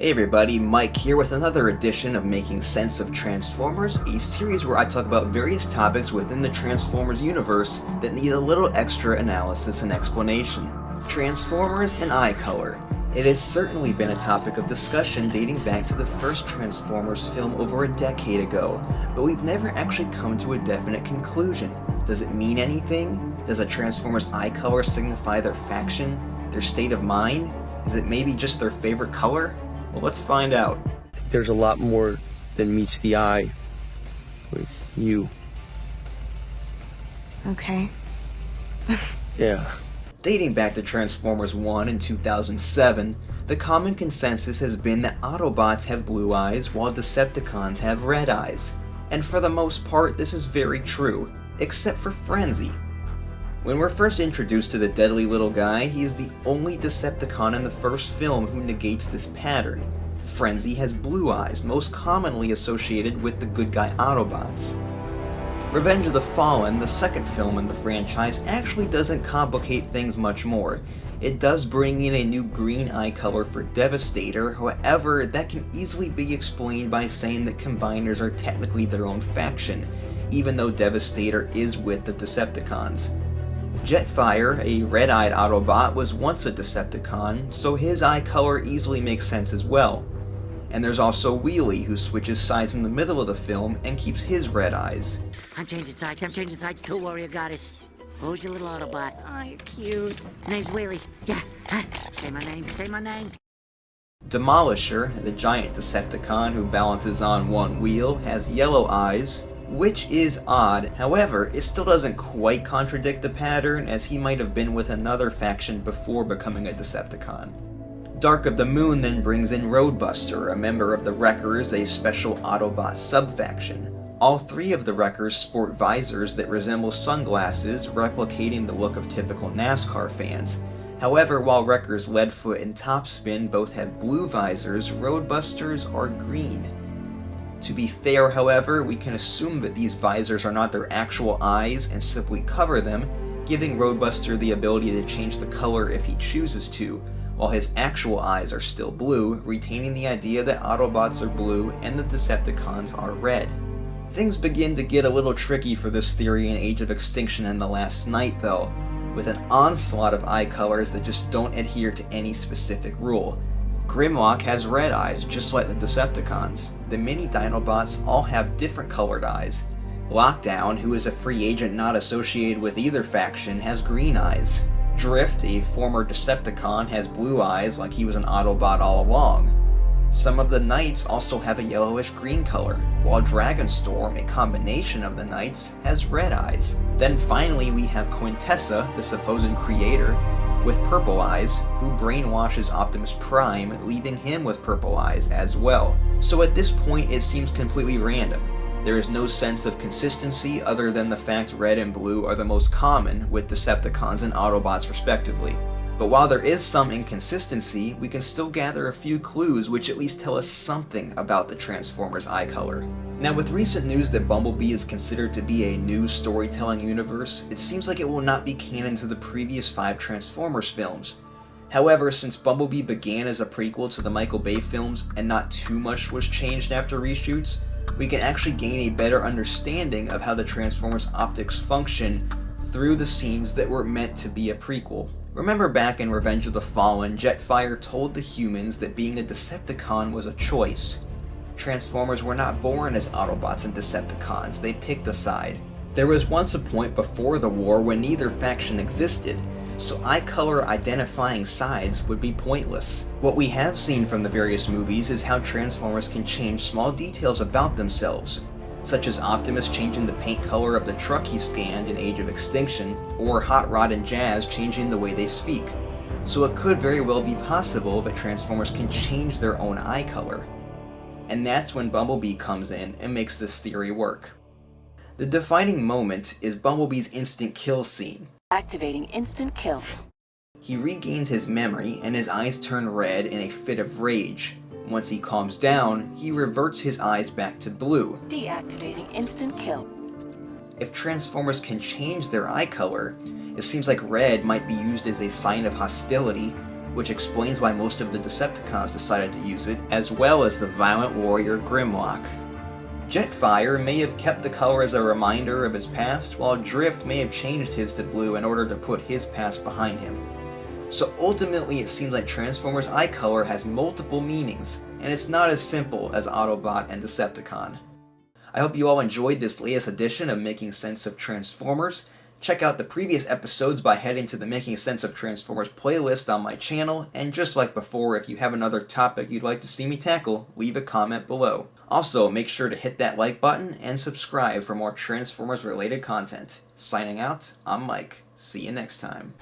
Hey everybody, Mike here with another edition of Making Sense of Transformers, a series where I talk about various topics within the Transformers universe that need a little extra analysis and explanation. Transformers and eye color. It has certainly been a topic of discussion dating back to the first Transformers film over a decade ago, but we've never actually come to a definite conclusion. Does it mean anything? Does a Transformer's eye color signify their faction? Their state of mind? Is it maybe just their favorite color? Well, let's find out. There's a lot more than meets the eye with you. Okay. Yeah. Dating back to Transformers 1 in 2007, the common consensus has been that Autobots have blue eyes while Decepticons have red eyes. And for the most part, this is very true, except for Frenzy. When we're first introduced to the deadly little guy, he is the only Decepticon in the first film who negates this pattern. Frenzy has blue eyes, most commonly associated with the good guy Autobots. Revenge of the Fallen, the second film in the franchise, actually doesn't complicate things much more. It does bring in a new green eye color for Devastator, however, that can easily be explained by saying that Combiners are technically their own faction, even though Devastator is with the Decepticons. Jetfire, a red-eyed Autobot, was once a Decepticon, so his eye color easily makes sense as well. And there's also Wheelie, who switches sides in the middle of the film and keeps his red eyes. I'm changing sides to a warrior goddess. Who's your little Autobot? Oh, you're cute. Name's Wheelie. Yeah, say my name. Demolisher, the giant Decepticon who balances on one wheel, has yellow eyes, which is odd. However, it still doesn't quite contradict the pattern, as he might have been with another faction before becoming a Decepticon. Dark of the Moon then brings in Roadbuster, a member of the Wreckers, a special Autobot sub-faction. All three of the Wreckers sport visors that resemble sunglasses, replicating the look of typical NASCAR fans. However, while Wreckers Leadfoot and Topspin both have blue visors, Roadbusters are green. To be fair, however, we can assume that these visors are not their actual eyes and simply cover them, giving Roadbuster the ability to change the color if he chooses to, while his actual eyes are still blue, retaining the idea that Autobots are blue and the Decepticons are red. Things begin to get a little tricky for this theory in Age of Extinction and The Last Knight, though, with an onslaught of eye colors that just don't adhere to any specific rule. Grimlock has red eyes, just like the Decepticons. The mini Dinobots all have different colored eyes. Lockdown, who is a free agent not associated with either faction, has green eyes. Drift, a former Decepticon, has blue eyes like he was an Autobot all along. Some of the Knights also have a yellowish-green color, while Dragonstorm, a combination of the Knights, has red eyes. Then finally we have Quintessa, the supposed creator, with purple eyes, who brainwashes Optimus Prime, leaving him with purple eyes as well. So at this point it seems completely random. There is no sense of consistency other than the fact red and blue are the most common with Decepticons and Autobots respectively. But while there is some inconsistency, we can still gather a few clues which at least tell us something about the Transformers' eye color. Now, with recent news that Bumblebee is considered to be a new storytelling universe, it seems like it will not be canon to the previous 5 Transformers films. However, since Bumblebee began as a prequel to the Michael Bay films and not too much was changed after reshoots, we can actually gain a better understanding of how the Transformers' optics function through the scenes that were meant to be a prequel. Remember back in Revenge of the Fallen, Jetfire told the humans that being a Decepticon was a choice. Transformers were not born as Autobots and Decepticons, they picked a side. There was once a point before the war when neither faction existed, so eye color identifying sides would be pointless. What we have seen from the various movies is how Transformers can change small details about themselves, such as Optimus changing the paint color of the truck he scanned in Age of Extinction, or Hot Rod and Jazz changing the way they speak. So it could very well be possible that Transformers can change their own eye color. And that's when Bumblebee comes in and makes this theory work. The defining moment is Bumblebee's instant kill scene. Activating instant kill. He regains his memory and his eyes turn red in a fit of rage. Once he calms down, he reverts his eyes back to blue. Deactivating instant kill. If Transformers can change their eye color, it seems like red might be used as a sign of hostility, which explains why most of the Decepticons decided to use it, as well as the Violent Warrior Grimlock. Jetfire may have kept the color as a reminder of his past, while Drift may have changed his to blue in order to put his past behind him. So ultimately it seems like Transformers' eye color has multiple meanings, and it's not as simple as Autobot and Decepticon. I hope you all enjoyed this latest edition of Making Sense of Transformers. Check out the previous episodes by heading to the Making Sense of Transformers playlist on my channel, and just like before, if you have another topic you'd like to see me tackle, leave a comment below. Also, make sure to hit that like button and subscribe for more Transformers related content. Signing out, I'm Mike. See you next time.